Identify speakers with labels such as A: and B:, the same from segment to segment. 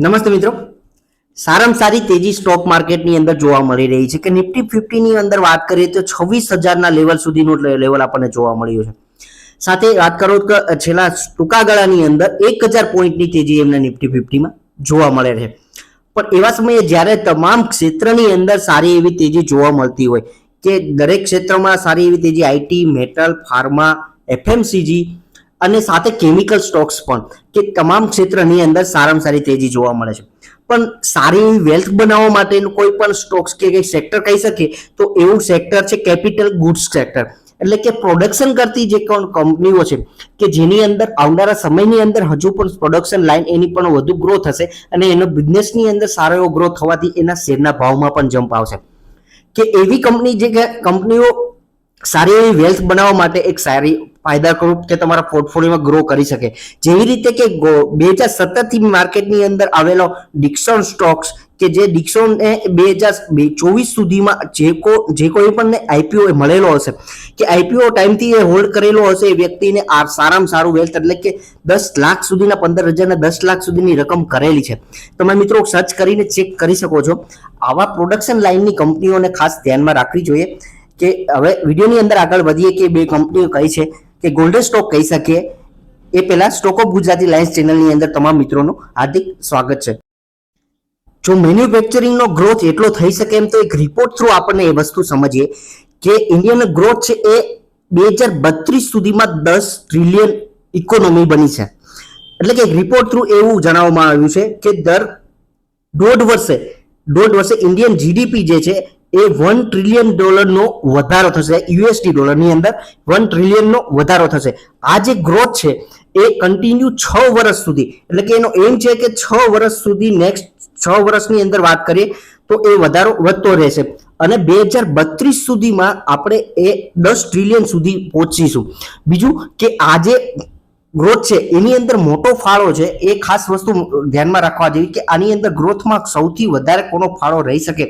A: નમસ્તે મિત્રો, સારામાં સારી તેજી સ્ટોક માર્કેટની અંદર જોવા મળી રહી છે કે નિફ્ટી 50 ની અંદર વાત કરીએ તો 26,000 લેવલ સુધીનું લેવલ આપણને જોવા મળ્યું છે. સાથે વાત કરો તો છેલ્લા ટૂંકા ગાળાની અંદર 1,000 પોઈન્ટની તેજી એમને નિફ્ટી 50 માં જોવા મળે છે. પણ એવા સમયે જ્યારે તમામ ક્ષેત્રની અંદર સારી એવી તેજી જોવા મળતી હોય કે દરેક ક્ષેત્રમાં સારી એવી તેજી આઈટી, મેટલ, ફાર્મા, એફએમસીજી અને સાથે કેમિકલ સ્ટોક્સ પણ કે તમામ ક્ષેત્રની અંદર સારામાં સારી તેજી જોવા મળે છે. પણ સારી એવી વેલ્થ બનાવવા માટેનું કોઈ પણ સ્ટોક્સ કે કંઈ સેક્ટર કહી શકીએ તો એવું સેક્ટર છે કેપિટલ ગુડ્સ સેક્ટર. એટલે કે પ્રોડક્શન કરતી જે કંપનીઓ છે કે જેની અંદર આવનારા સમયની અંદર હજુ પણ પ્રોડક્શન લાઈન એની પણ વધુ ગ્રોથ હશે અને એનો બિઝનેસની અંદર સારો એવો ગ્રોથ થવાથી એના શેરના ભાવમાં પણ જમ્પ આવશે. કે એવી કંપની જે કંપનીઓ સારી એવી વેલ્થ બનાવવા માટે એક સારી ફાયદાકારક કે તમારા પોર્ટફોલિયોમાં ગ્રો કરી શકે, જેવી રીતે કે 2017 થી માર્કેટની અંદર આવેલો ડિક્સોન સ્ટોક્સ કે જે ડિક્સોન 2024 સુધીમાં જે કોઈ પણ આઈપીઓ મળેલો હશે કે આઈપીઓ ટાઈમથી એ હોલ્ડ કરેલો હશે એ વ્યક્તિને આ સારામાં સારું વેલ્થ એટલે કે 10 લાખ સુધીના 15,000 ના 10 લાખ સુધીની રકમ કરેલી છે. તમે મિત્રો સર્ચ કરીને ચેક કરી શકો છો. આવા પ્રોડક્શન લાઇનની કંપનીઓને ખાસ ધ્યાનમાં રાખવી જોઈએ. કે હવે વિડીયોની અંદર આગળ વધીએ કે બે કંપનીઓ કઈ છે કે ગોલ્ડન સ્ટોક કહી શકીએ એ પહેલા સ્ટોક ઓફ ગુજરાતી લાયન્સ ચેનલની અંદર તમામ મિત્રોનું હાર્દિક સ્વાગત છે. જો મેન્યુફેક્ચરિંગનો ગ્રોથ એટલો થઈ શકે એમ તો એક રિપોર્ટ થ્રુ આપણને એ વસ્તુ સમજીએ કે ઇન્ડિયન ગ્રોથ છે એ 2032 સુધીમાં 10 ટ્રિલિયન ઇકોનોમી બની છે. એટલે કે રિપોર્ટ થ્રુ એવું જણાવવામાં આવ્યું છે કે દર દોઢ વર્ષે ઇન્ડિયન જીડીપી જે છે એ $1 ટ્રિલિયન નો વધારો થશે. યુએસડી ડોલરની અંદર $1 ટ્રિલિયન નો વધારો થશે. આ જે ગ્રોથ છે એ કન્ટિન્યુ 6 વર્ષ સુધી, એટલે કે એનો એમ છે કે 6 વર્ષ સુધી નેક્સ્ટ 6 વર્ષની અંદર વાત કરીએ તો એ વધારો વધતો રહેશે અને 2032 સુધીમાં આપણે એ 10 ટ્રિલિયન સુધી પહોંચીશું. બીજું કે આ જે ગ્રોથ છે એની અંદર મોટો ફાળો છે એ ખાસ વસ્તુ ધ્યાનમાં રાખવા જેવી કે આની અંદર ગ્રોથમાં સૌથી વધારે કોનો ફાળો રહી શકે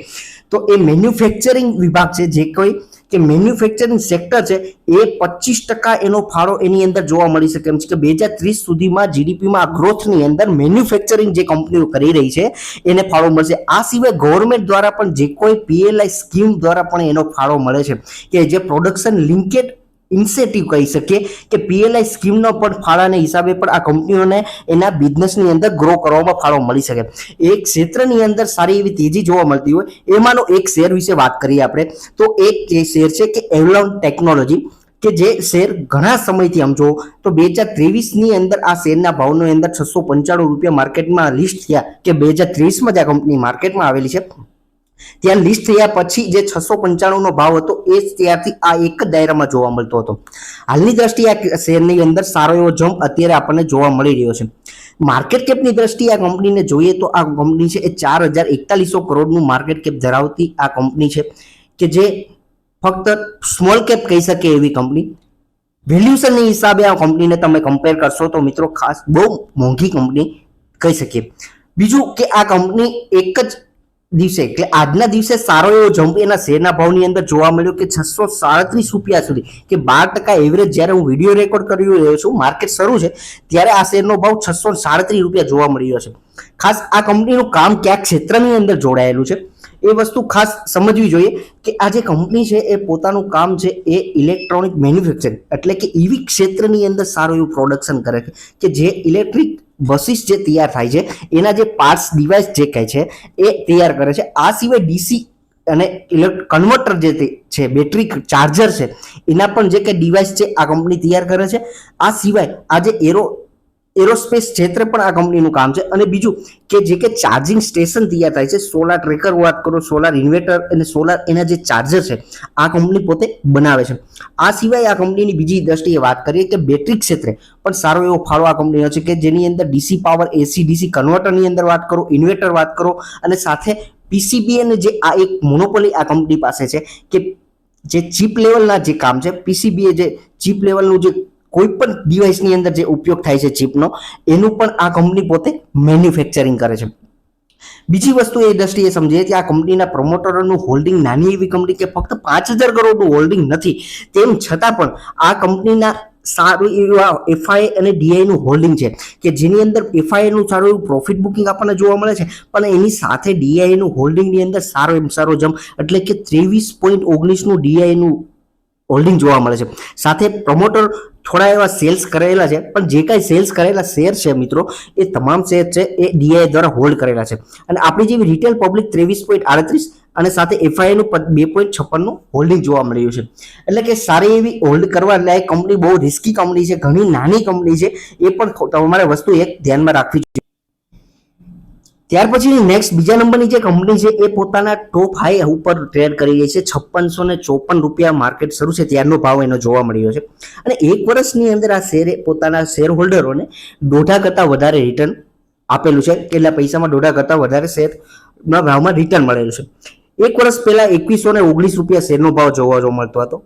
A: તો એ મેન્યુફેક્ચરિંગ વિભાગ છે. જે કોઈ કે મેન્યુફેક્ચરિંગ સેક્ટર છે એ 25% એનો ફાળો એની અંદર જોવા મળી શકે એમ છે કે 2030 સુધીમાં જીડીપીમાં આ ગ્રોથની અંદર મેન્યુફેક્ચરિંગ જે કંપનીઓ કરી રહી છે એને ફાળો મળશે. આ સિવાય ગવર્મેન્ટ દ્વારા પણ જે કોઈ પીએલઆઈ સ્કીમ દ્વારા પણ એનો ફાળો મળે છે કે જે પ્રોડક્શન લિંકેડ ઇન્સેટિવ કહી શકીએ કે પીએલઆઈ સ્કીમનો પણ ફાળાના હિસાબે પણ આ કંપનીઓને એના બિઝનેસની અંદર ગ્રો કરવામાં ફાળો મળી શકે. એક ક્ષેત્રની અંદર સારી એવી તેજી જોવા મળતી હોય એમાંનો એક શેર વિશે વાત કરીએ આપણે તો એક શેર છે કે એવલોન ટેકનોલોજી કે જે શેર ઘણા સમયથી આમ જો તો 2023 ની અંદર આ શેરના ભાવની અંદર 695 રૂપિયા માર્કેટમાં લિસ્ટ થયા કે 2023 જ આ કંપની માર્કેટમાં આવેલી છે. ત્યાં લિસ્ટ થયા પછી જે 695 નો ભાવ હતો એ ત્યારથી આ એક જ દાયરામાં જોવા મળતો હતો. હાલની દ્રષ્ટિએ આ શેરની અંદર સારો એવો જમ્પ અત્યારે આપણને જોવા મળી રહ્યો છે. માર્કેટ કેપની દ્રષ્ટિએ આ કંપનીને જોઈએ તો આ કંપની છે એ 4,4100 કરોડનું માર્કેટ કેપ ધરાવતી આ કંપની છે કે જે ફક્ત સ્મોલ કેપ કહી શકે એવી કંપની. વેલ્યુએશનની હિસાબે આ કંપનીને તમે કમ્પેર કરશો તો મિત્રો ખાસ બહુ મોંઘી કંપની કહી શકીએ. બીજું કે આ કંપની એક જ દિવસે એટલે આજના દિવસે સારો એવો જમ્પ એના શેરના ભાવની અંદર જોવા મળ્યો કે 637 રૂપિયા સુધી કે 12% એવરેજ. જ્યારે હું વિડીયો રેકોર્ડ કરી રહ્યો છું માર્કેટ શરૂ છે ત્યારે આ શેરનો ભાવ 637 રૂપિયા જોવા મળી રહ્યો છે. ખાસ આ કંપનીનું કામ કયા ક્ષેત્રની અંદર જોડાયેલું છે એ વસ્તુ ખાસ સમજવી જોઈએ કે આ જે કંપની છે એ પોતાનું કામ છે એ ઇલેક્ટ્રોનિક મેન્યુફેક્ચરિંગ એટલે કે ઈવી ક્ષેત્રની અંદર સારું એવું પ્રોડક્શન કરે છે કે જે ઇલેક્ટ્રિક બસીસ જે તૈયાર થાય છે એના જે પાર્ટ્સ ડિવાઇસ જે કહે છે એ તૈયાર કરે છે. આ સિવાય ડીસી અને કન્વર્ટર જે છે બેટરી ચાર્જર છે એના પણ જે કે ડિવાઇસ છે આ કંપની તૈયાર કરે છે. આ સિવાય આ જે એરોસ્પેસ ક્ષેત્ર પણ આ કંપનીનું કામ છે. અને બીજું કે જે કે ચાર્જિંગ સ્ટેશન તૈયાર થાય છે, સોલાર ટ્રેકર વાત કરો, સોલાર ઇન્વર્ટર અને સોલાર એના જે ચાર્જર છે આ કંપની પોતે બનાવે છે. આ સિવાય આ કંપનીની બીજી દ્રષ્ટિએ વાત કરીએ કે બેટરી ક્ષેત્રે પણ સારો એવો ફાળો આ કંપનીનો છે કે જેની અંદર ડીસી પાવર, એસી ડીસી કન્વર્ટરની અંદર વાત કરો, ઇન્વર્ટર વાત કરો અને સાથે પીસીબી અને જે આ એક મોનોપોલી આ કંપની પાસે છે કે જે ચીપ લેવલના જે કામ છે પીસીબી જે ચીપ લેવલનું જે કોઈ પણ ડિવાઇસની અંદર જે ઉપયોગ થાય છે ચીપનો એનું પણ આ કંપની પોતે મેન્યુફેક્ચરિંગ કરે છે. બીજી વસ્તુ એ દ્રષ્ટિએ સમજીએ કે આ કંપનીના પ્રમોટરોનું હોલ્ડિંગ નાની એવી કંપની કે ફક્ત 5,000 કરોડનું હોલ્ડિંગ નથી, તેમ છતાં પણ આ કંપનીના સારું એવું એફઆઈ અને ડીઆઈ નું હોલ્ડિંગ છે કે જેની અંદર એફઆઈ નું સારું એવું પ્રોફિટ બુકિંગ આપણને જોવા મળે છે, પણ એની સાથે ડીઆઈ નું હોલ્ડિંગ ની અંદર સારો જમ્પ એટલે કે 23.19 નું ડીઆઈ નું હોલ્ડિંગ જોવા મળે છે. સાથે પ્રમોટર થોડા એવા સેલ્સ કરેલા છે, પણ જે કાંઈ સેલ્સ કરેલા શેર છે મિત્રો એ તમામ શેર છે એ ડીઆઈ દ્વારા હોલ્ડ કરેલા છે. અને આપણી જેવી રિટેલ પબ્લિક 23.38 અને સાથે એફઆઈ નું 2.56 નું હોલ્ડિંગ જોવા મળ્યું છે. એટલે કે સારી એવી હોલ્ડ કરવા લાયક કંપની, બહુ રિસ્કી કંપની છે, ઘણી નાની કંપની છે, એ પણ તમારે વસ્તુ એક ધ્યાનમાં રાખવી જોઈએ. ત્યાર પછી નેક્સ્ટ બીજા નંબરની જે કંપની છે એ પોતાના ટોપ હાઈ ઉપર ટ્રેડ કરી રહી છે. 5654 રૂપિયા માર્કેટ શરૂ છે ત્યારનો ભાવ એનો જોવા મળ્યો છે. અને એક વર્ષની અંદર આ શેરે પોતાના શેર હોલ્ડરોને 1.5 કરતાં વધારે રિટર્ન આપેલું છે. કેટલા પૈસામાં 1.5 કરતાં વધારે શેરના ભાવમાં રિટર્ન મળેલું છે. એક વર્ષ પહેલા 2119 રૂપિયા શેરનો ભાવ જોવા મળતો હતો.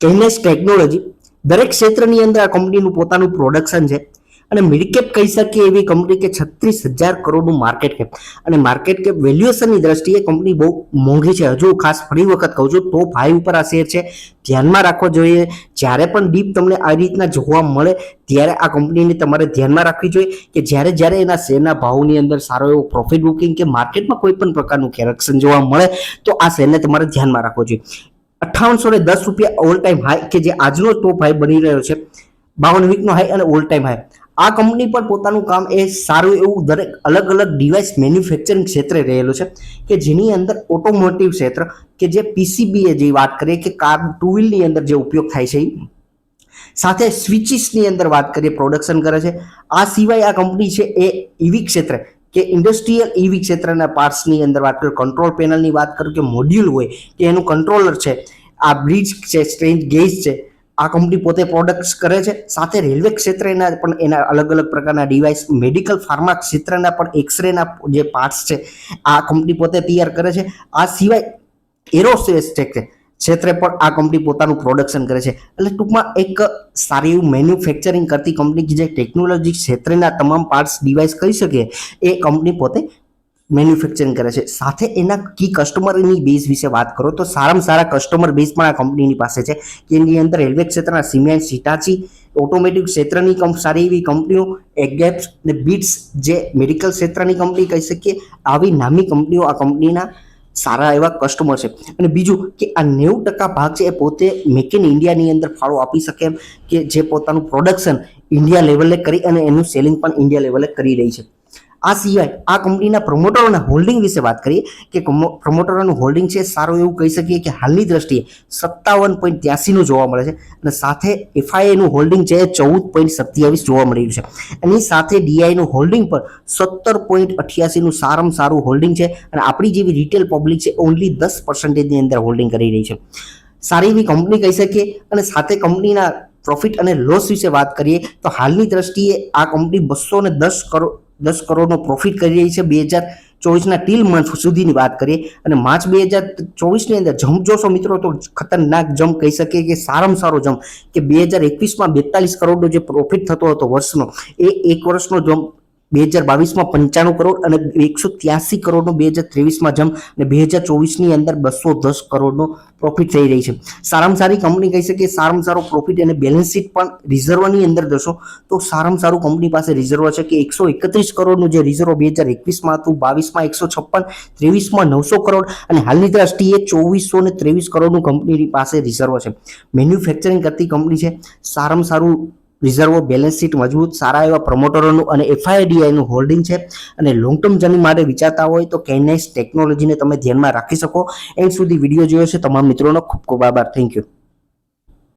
A: કેનેસ ટેકનોલોજી દરેક ક્ષેત્રની અંદર આ કંપનીનું પોતાનું પ્રોડક્શન છે અને મિડકેપ કહી શકીએ એવી કંપની કે 36,000 કરોડનું માર્કેટ કેપ, અને માર્કેટ કેપ વેલ્યુએશનની દ્રષ્ટિએ કંપની બહુ મોંઘી છે. હજુ ખાસ ફરી વખત કહું છું, ટોપ હાઈ ઉપર આ શેર છે, ધ્યાનમાં રાખવો જોઈએ. જ્યારે પણ ડીપ તમને આ રીતના જોવા મળે ત્યારે આ કંપનીને તમારે ધ્યાનમાં રાખવી જોઈએ કે જ્યારે એના શેરના ભાવની અંદર સારો એવો પ્રોફિટ બુકિંગ કે માર્કેટમાં કોઈ પણ પ્રકારનું કરેક્શન જોવા મળે તો આ શેરને તમારે ધ્યાનમાં રાખવો જોઈએ. 5810 રૂપિયા ઓલ ટાઈમ હાઈ કે જે આજનો ટોપ હાઈ બની રહ્યો છે, 52 વીકનો હાઈ અને ઓલ ટાઈમ હાઈ. આ કંપની પર પોતાનું કામ એ સારું એવું દરેક અલગ ડિવાઇસ મેન્યુફેક્ચરિંગ ક્ષેત્રે રહેલું છે કે જેની અંદર ઓટોમોટિવ ક્ષેત્ર કે જે પીસીબી જે વાત કરીએ કે કાર ટુ વ્હીલની અંદર જે ઉપયોગ થાય છે, સાથે સ્વિચીસની અંદર વાત કરીએ પ્રોડક્શન કરે છે. આ સિવાય આ કંપની છે એ ઈવી ક્ષેત્ર કે ઇન્ડસ્ટ્રીયલ ઈવી ક્ષેત્રના પાર્ટ્સની અંદર વાત કરું, કંટ્રોલ પેનલની વાત કરું કે મોડ્યુલ હોય કે એનું કંટ્રોલર છે, આ બ્રિજ છે, સ્ટ્રેન્જ ગેજ છે, આ કંપની પોતે પ્રોડક્ટ્સ કરે છે. સાથે રેલવે ક્ષેત્રના પણ એના અલગ પ્રકારના ડિવાઇસ, મેડિકલ ફાર્મા ક્ષેત્રના પણ એક્સરેના જે પાર્ટ્સ છે આ કંપની પોતે તૈયાર કરે છે. આ સિવાય એરોસ્પેસ ક્ષેત્રે પણ આ કંપની પોતાનું પ્રોડક્શન કરે છે. એટલે ટૂંકમાં એક સારી એવું મેન્યુફેક્ચરિંગ કરતી કંપની કે જે ટેકનોલોજી ક્ષેત્રના તમામ પાર્ટ્સ ડિવાઇસ કહી શકીએ એ કંપની પોતે મેન્યુફેક્ચરિંગ કરે છે. સાથે એના કી કસ્ટમરની બેઝ વિશે વાત કરો તો સારામાં સારા કસ્ટમર બેઝ પણ આ કંપનીની પાસે છે કે એની અંદર રેલવે ક્ષેત્રના સિમેન્ટ, સિટાચી, ઓટોમેટિવ ક્ષેત્રની સારી એવી કંપનીઓ, એગેપ્સ ને બીટ્સ જે મેડિકલ ક્ષેત્રની કંપની કહી શકીએ, આવી નામી કંપનીઓ આ કંપનીના સારા એવા કસ્ટમર છે. અને બીજું કે આ 90% ભાગ છે એ પોતે મેક ઇન ઇન્ડિયાની અંદર ફાળો આપી શકે એમ કે જે પોતાનું પ્રોડક્શન ઇન્ડિયા લેવલે કરી અને એનું સેલિંગ પણ ઇન્ડિયા લેવલે કરી રહી છે. આ સિવાય આ કંપનીના પ્રમોટરોના હોલ્ડિંગ વિશે વાત કરીએ કે પ્રમોટરોનું હોલ્ડિંગ છે સારું એવું કહી શકીએ કે હાલની દ્રષ્ટિએ 57.83 નું જોવા મળે છે. અને સાથે એફઆઈ નું હોલ્ડિંગ છે 14.27 જોવા મળી રહ્યું છે. એની સાથે ડીઆઈ નું હોલ્ડિંગ પર 17.88 નું સારામાં સારું હોલ્ડિંગ છે. અને આપણી જેવી રિટેલ પબ્લિક છે ઓનલી 10% ની અંદર હોલ્ડિંગ કરી રહી છે. સારી એવી કંપની કહી શકીએ. અને સાથે કંપનીના પ્રોફિટ અને લોસ વિશે વાત કરીએ તો હાલની દ્રષ્ટિએ આ કંપની 210 કરોડનો પ્રોફિટ કરી રહી છે 2024ના ટીલ મંથ સુધીની વાત કરીએ. અને માર્ચ 2024ની અંદર જમ્પ જોશો મિત્રો તો ખતરનાક જમ્પ કહી શકીએ કે સારામાં સારો જમ્પ કે 2021માં 42 કરોડનો જે પ્રોફિટ થતો હતો વર્ષનો એ એક વર્ષનો જમ્પ 2022માં 95 કરોડ અને 183 કરોડનો 2023માં જમ્પ અને 2024ની અંદર 210 કરોડનો પ્રોફિટ થઈ રહી છે. સારામાં સારી કંપની કહી શકીએ. સારામાં સારો પ્રોફિટ અને બેલેન્સ શીટ પણ રિઝર્વની અંદર જશો તો સારામાં સારું કંપની પાસે રિઝર્વ છે કે 131 કરોડનું જે રિઝર્વ 2021માં હતું, 22માં 156, 23માં 900 કરોડ અને હાલની દ્રષ્ટિએ 2423 કરોડનું કંપનીની પાસે રિઝર્વ છે. મેન્યુફેક્ચરિંગ કરતી કંપની છે. સારામાં સારું રિઝર્વ, બેલેન્સ શીટ મજબૂત, સારા એવા પ્રમોટરોનું અને એફઆઈડીઆઈનું હોલ્ડિંગ છે. અને લોંગ ટર્મ જર્ની માટે વિચારતા હોય તો કેનેસ ટેકનોલોજીને તમે ધ્યાનમાં રાખી શકો. એન્ડ સુધી વિડીયો જોયો છે તમામ મિત્રોનો ખૂબ ખૂબ આભાર. Thank you.